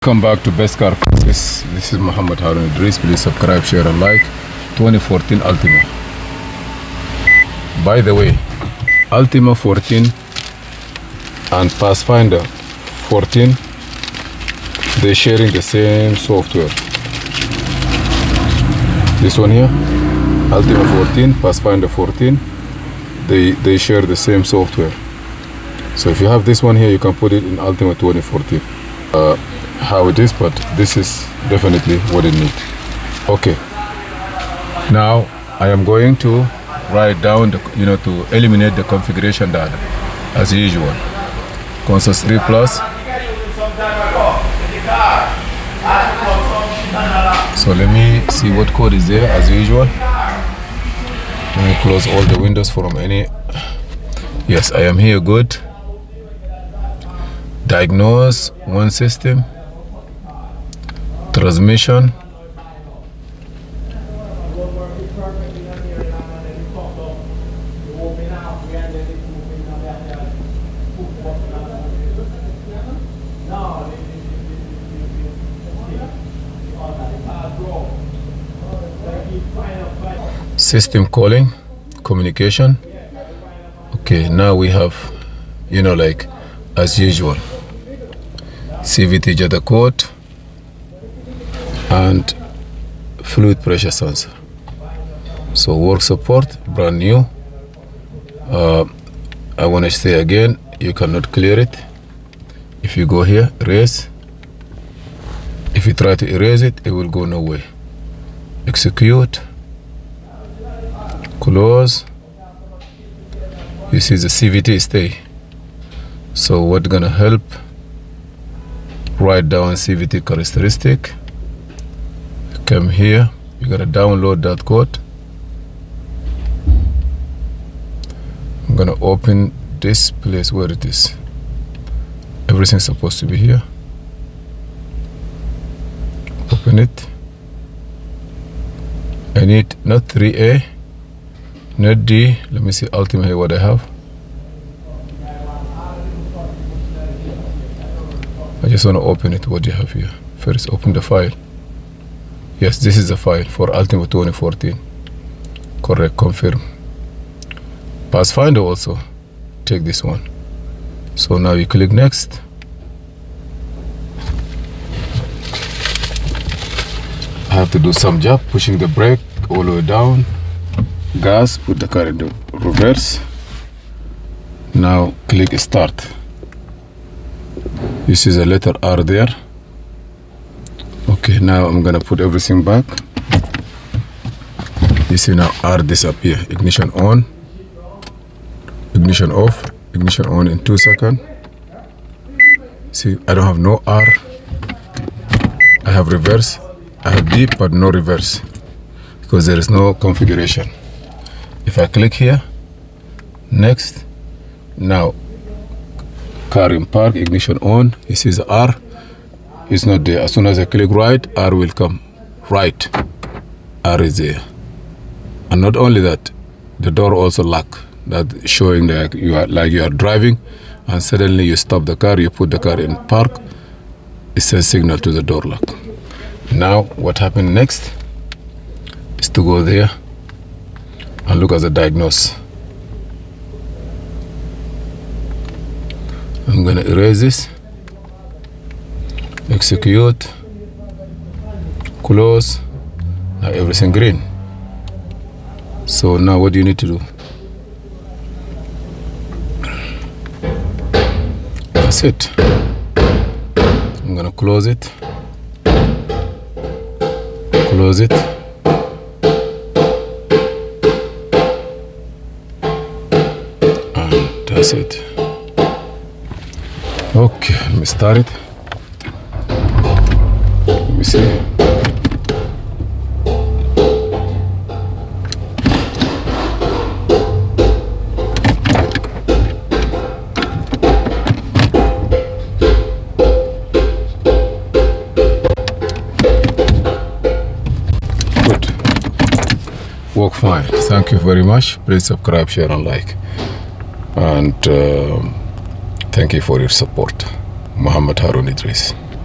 Welcome back to Best Car Prices. This is Muhammad Harun Idris. Please subscribe, share and like. 2014 Altima. By the way, Altima 14 and Pathfinder 14, they're sharing the same software. This one here, Altima 14, Pathfinder 14, they share the same software. So if you have this one here, you can put it in Altima 2014. How it is, but this is definitely what it needs. Okay, now I am going to write down the, to eliminate the configuration data as usual. Console 3 plus. So let me see what code is there as usual. Let me close all the windows from any. Yes, I am here. Good. Diagnose one system. Transmission. System calling, communication. Okay, now we have, like as usual, CVT Jetta code and fluid pressure sensor. So work support, brand new. I want to say again, you cannot clear it. If you go here, erase. If you try to erase it, it will go nowhere. Execute. Close. You see the CVT stay. So what's gonna help? Write down CVT characteristic. Come here, you gotta download that code. I'm gonna open this place where it is. Everything's supposed to be here. Open it. I need not 3A, not D. Let me see Altima here what I have. I just want to open it. What do you have here? First, open the file. Yes, this is the file for Altima 2014. Correct, confirm. Pathfinder also, take this one. So now you click next. I have to do some job, pushing the brake all the way down. Gas, put the car in the reverse. Now click start. You see the letter R there. Okay, now I'm gonna put everything back. You see now R disappear. Ignition on, ignition off, ignition on in 2 seconds. See, I don't have no R. I have reverse. I have deep but no reverse because there is no configuration. If I click here, next, now car in park, ignition on. You see the R. It's not there. As soon as I click right, R will come. Right, R is there. And not only that, the door also lock. That showing that you are driving, and suddenly you stop the car. You put the car in park. It says signal to the door lock. Now what happened next is to go there and look at the diagnose. I'm gonna erase this. Execute, close. Now everything green. So now what do you need to do? That's it. I'm gonna close it. Close it. And that's it. Okay, let me start it. Let me see. Good. Work fine. Thank you very much. Please subscribe, share and like. And thank you for your support. Muhammad Harun Idris.